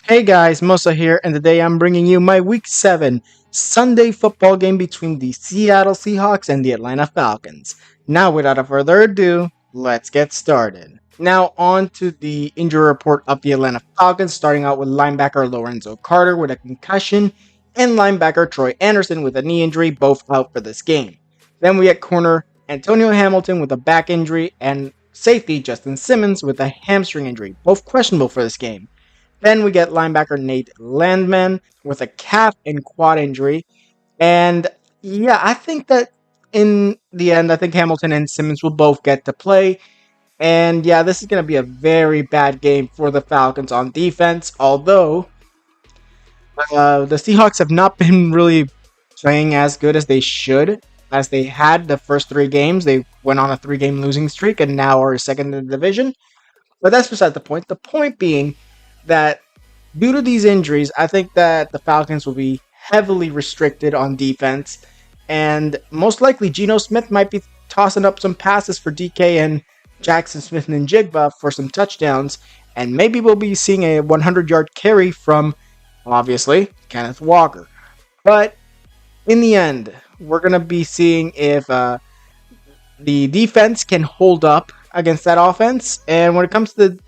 Hey guys, Mosa here, and today I'm bringing you my Week 7 Sunday football game between the Seattle Seahawks and the Atlanta Falcons. Now, without further ado, let's get started. Now, on to the injury report of the Atlanta Falcons, starting out with linebacker Lorenzo Carter with a concussion and linebacker Troy Anderson with a knee injury, both out for this game. Then we get corner Antonio Hamilton with a back injury and safety Justin Simmons with a hamstring injury, both questionable for this game. Then we get linebacker Nate Landman with a calf and quad injury. And yeah, I think that in the end, I think Hamilton and Simmons will both get to play. And yeah, this is going to be a very bad game for the Falcons on defense. Although the Seahawks have not been really playing as good as they should, as they had the first three games. They went on a three-game losing streak and now are second in the division. But that's beside the point. The point being that due to these injuries, I think that the Falcons will be heavily restricted on defense, and most likely Geno Smith might be tossing up some passes for DK and Jackson Smith and Jigba for some touchdowns, and maybe we'll be seeing a 100-yard carry from, obviously, Kenneth Walker. But in the end, we're going to be seeing if the defense can hold up against that offense, and when it comes to the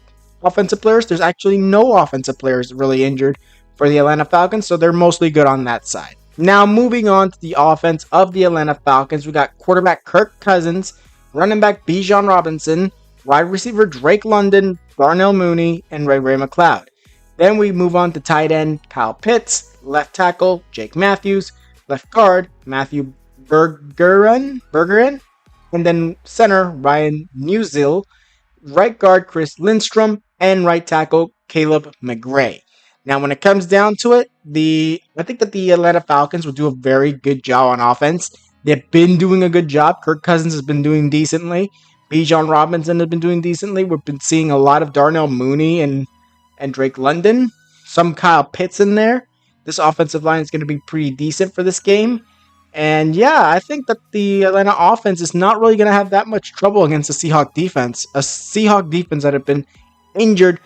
offensive players, there's actually no offensive players really injured for the Atlanta Falcons, so they're mostly good on that side. Now, moving on to the offense of the Atlanta Falcons, we got quarterback Kirk Cousins, running back Bijan Robinson, wide receiver Drake London, Darnell Mooney, and Ray McLeod. Then we move on to tight end Kyle Pitts, left tackle Jake Matthews, left guard Matthew Bergeron, and then center Ryan Musill, right guard Chris Lindstrom, and right tackle Caleb McGray. Now, when it comes down to it, I think that the Atlanta Falcons will do a very good job on offense. They've been doing a good job. Kirk Cousins has been doing decently. Bijan Robinson has been doing decently. We've been seeing a lot of Darnell Mooney and Drake London. Some Kyle Pitts in there. This offensive line is going to be pretty decent for this game. And yeah, I think that the Atlanta offense is not really going to have that much trouble against the Seahawk defense. A Seahawk defense that have been injured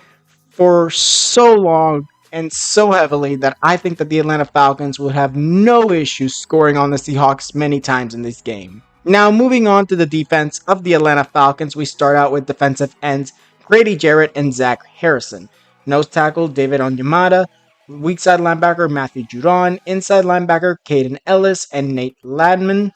for so long and so heavily that I think that the Atlanta Falcons will have no issues scoring on the Seahawks many times in this game. Now, moving on to the defense of the Atlanta Falcons, we start out with defensive ends Grady Jarrett and Zach Harrison. Nose tackle David Onyemata, weak side linebacker Matthew Judon, inside linebacker Caden Ellis and Nate Ladman.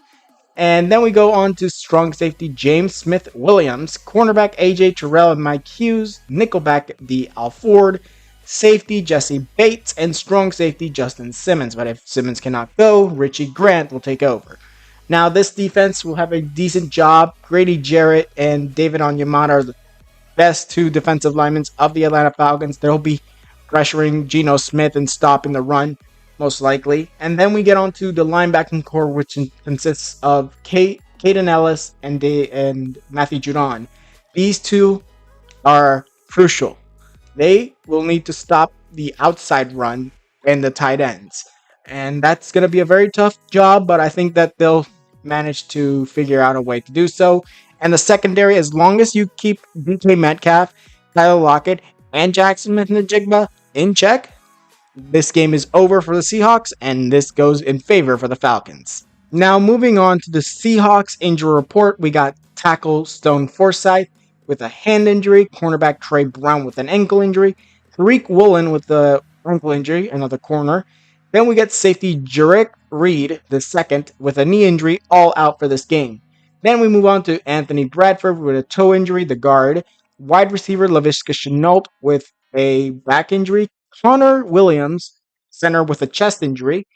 And then we go on to strong safety James Smith Williams, cornerback AJ Terrell and Mike Hughes, nickelback D. Al Ford, safety Jesse Bates, and strong safety Justin Simmons. But if Simmons cannot go, Richie Grant will take over. Now, this defense will have a decent job. Grady Jarrett and David Onyemata are the best two defensive linemen of the Atlanta Falcons. They'll be pressuring Geno Smith and stopping the run, most likely. And then we get on to the linebacking core, which consists of Caden Ellis and Matthew Judon. These two are crucial. They will need to stop the outside run and the tight ends. And that's going to be a very tough job, but I think that they'll manage to figure out a way to do so. And the secondary, as long as you keep DK Metcalf, Tyler Lockett, and Jackson Smith-Njigba in check, this game is over for the Seahawks, and this goes in favor for the Falcons. Now, moving on to the Seahawks injury report, we got tackle Stone Forsythe with a hand injury, cornerback Trey Brown with an ankle injury, Tariq Woolen with the ankle injury, another corner. Then we get safety Jarek Reed, the second, with a knee injury, all out for this game. Then we move on to Anthony Bradford with a toe injury, the guard, wide receiver Laviska Shenault with a back injury, Connor Williams, center with a chest injury,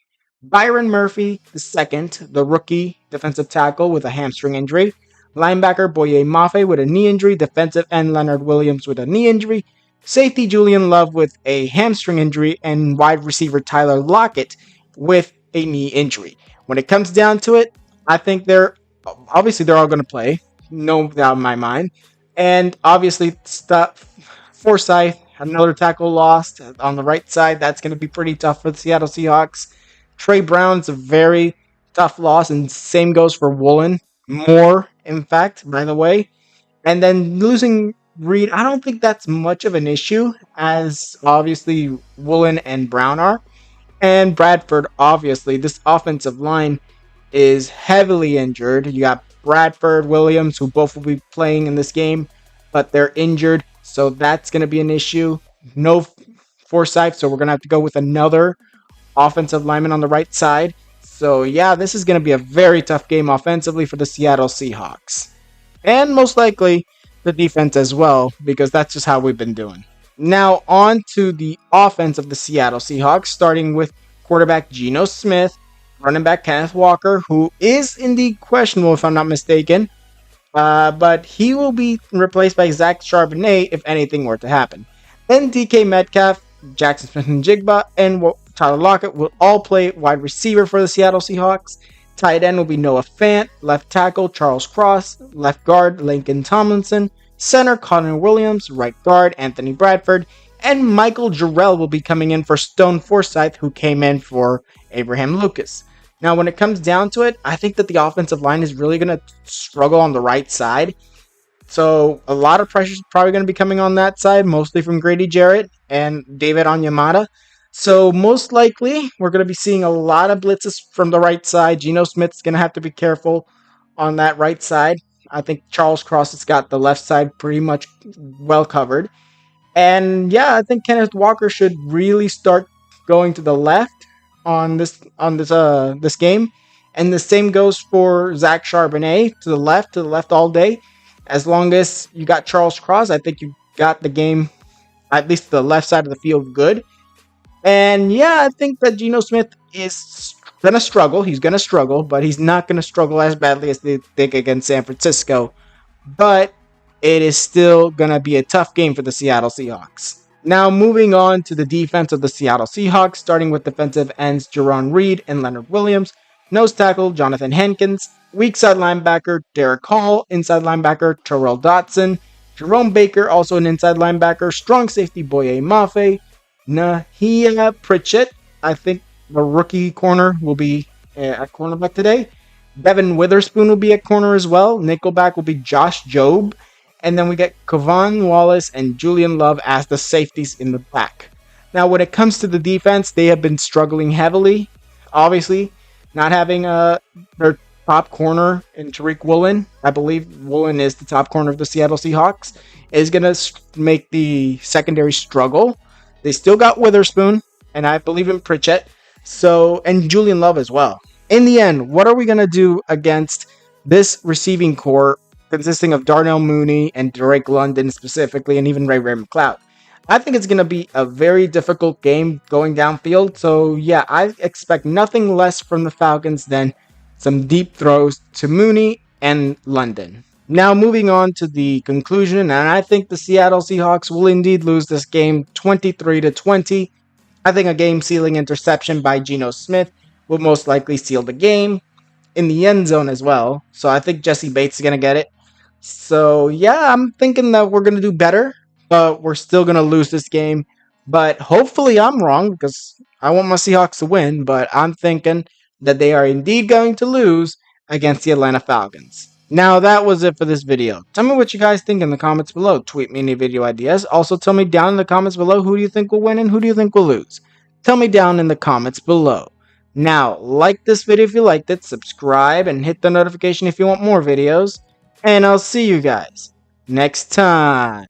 Byron Murphy, the second, the rookie defensive tackle with a hamstring injury, linebacker Boye Mafe with a knee injury, defensive end Leonard Williams with a knee injury, safety Julian Love with a hamstring injury, and wide receiver Tyler Lockett with a knee injury. When it comes down to it, I think they're all going to play, no doubt in my mind. And obviously, Forsythe, another tackle lost on the right side. That's going to be pretty tough for the Seattle Seahawks. Trey Brown's a very tough loss, and same goes for Woolen. More, in fact, by the way. And then losing Reed, I don't think that's much of an issue, as obviously Woolen and Brown are. And Bradford, obviously, this offensive line is heavily injured. You got Bradford, Williams, who both will be playing in this game, but they're injured. So that's going to be an issue. No Forsyth, so we're going to have to go with another offensive lineman on the right side. So yeah, this is going to be a very tough game offensively for the Seattle Seahawks. And most likely the defense as well, because that's just how we've been doing. Now on to the offense of the Seattle Seahawks, starting with quarterback Geno Smith, running back Kenneth Walker, who is indeed questionable if I'm not mistaken, but he will be replaced by Zach Charbonnet if anything were to happen. Then DK Metcalf, Jackson Smith and Jigba, and Tyler Lockett will all play wide receiver for the Seattle Seahawks. Tight end will be Noah Fant, left tackle Charles Cross, left guard Lincoln Tomlinson, center Connor Williams, right guard Anthony Bradford, and Michael Jarrell will be coming in for Stone Forsyth, who came in for Abraham Lucas. Now, when it comes down to it, I think that the offensive line is really going to struggle on the right side. So a lot of pressure is probably going to be coming on that side, mostly from Grady Jarrett and David Onyemata. So most likely, we're going to be seeing a lot of blitzes from the right side. Geno Smith's going to have to be careful on that right side. I think Charles Cross has got the left side pretty much well covered. And yeah, I think Kenneth Walker should really start going to the left on this game. And the same goes for Zach Charbonnet to the left all day. As long as you got Charles Cross, I think you got the game, at least the left side of the field, good. And yeah, I think that Geno Smith is going to struggle. He's going to struggle, but he's not going to struggle as badly as they did against San Francisco. But it is still going to be a tough game for the Seattle Seahawks. Now, moving on to the defense of the Seattle Seahawks, starting with defensive ends Jerron Reed and Leonard Williams, nose tackle Jonathan Hankins, weak side linebacker Derek Hall, inside linebacker Terrell Dotson, Jerome Baker, also an inside linebacker, strong safety Boye Mafe, Nahia Pritchett, I think the rookie corner will be at cornerback today. Devin Witherspoon will be at corner as well. Nickelback will be Josh Jobe. And then we get Kevon Wallace and Julian Love as the safeties in the back. Now, when it comes to the defense, they have been struggling heavily. Obviously, not having their top corner in Tariq Woolen. I believe Woolen is the top corner of the Seattle Seahawks. Is going to make the secondary struggle. They still got Witherspoon, and I believe in Pritchett. And Julian Love as well. In the end, what are we going to do against this receiving core consisting of Darnell Mooney and Drake London specifically, and even Ray McLeod? I think it's going to be a very difficult game going downfield. So yeah, I expect nothing less from the Falcons than some deep throws to Mooney and London. Now moving on to the conclusion, and I think the Seattle Seahawks will indeed lose this game 23-20. I think a game-sealing interception by Geno Smith will most likely seal the game in the end zone as well. So I think Jesse Bates is going to get it. So yeah, I'm thinking that we're going to do better, but we're still going to lose this game. But hopefully I'm wrong, because I want my Seahawks to win, but I'm thinking that they are indeed going to lose against the Atlanta Falcons. Now that was it for this video. Tell me what you guys think in the comments below. Tweet me any video ideas. Also tell me down in the comments below who do you think will win and who do you think will lose. Tell me down in the comments below. Now, like this video if you liked it, subscribe, and hit the notification if you want more videos. And I'll see you guys next time.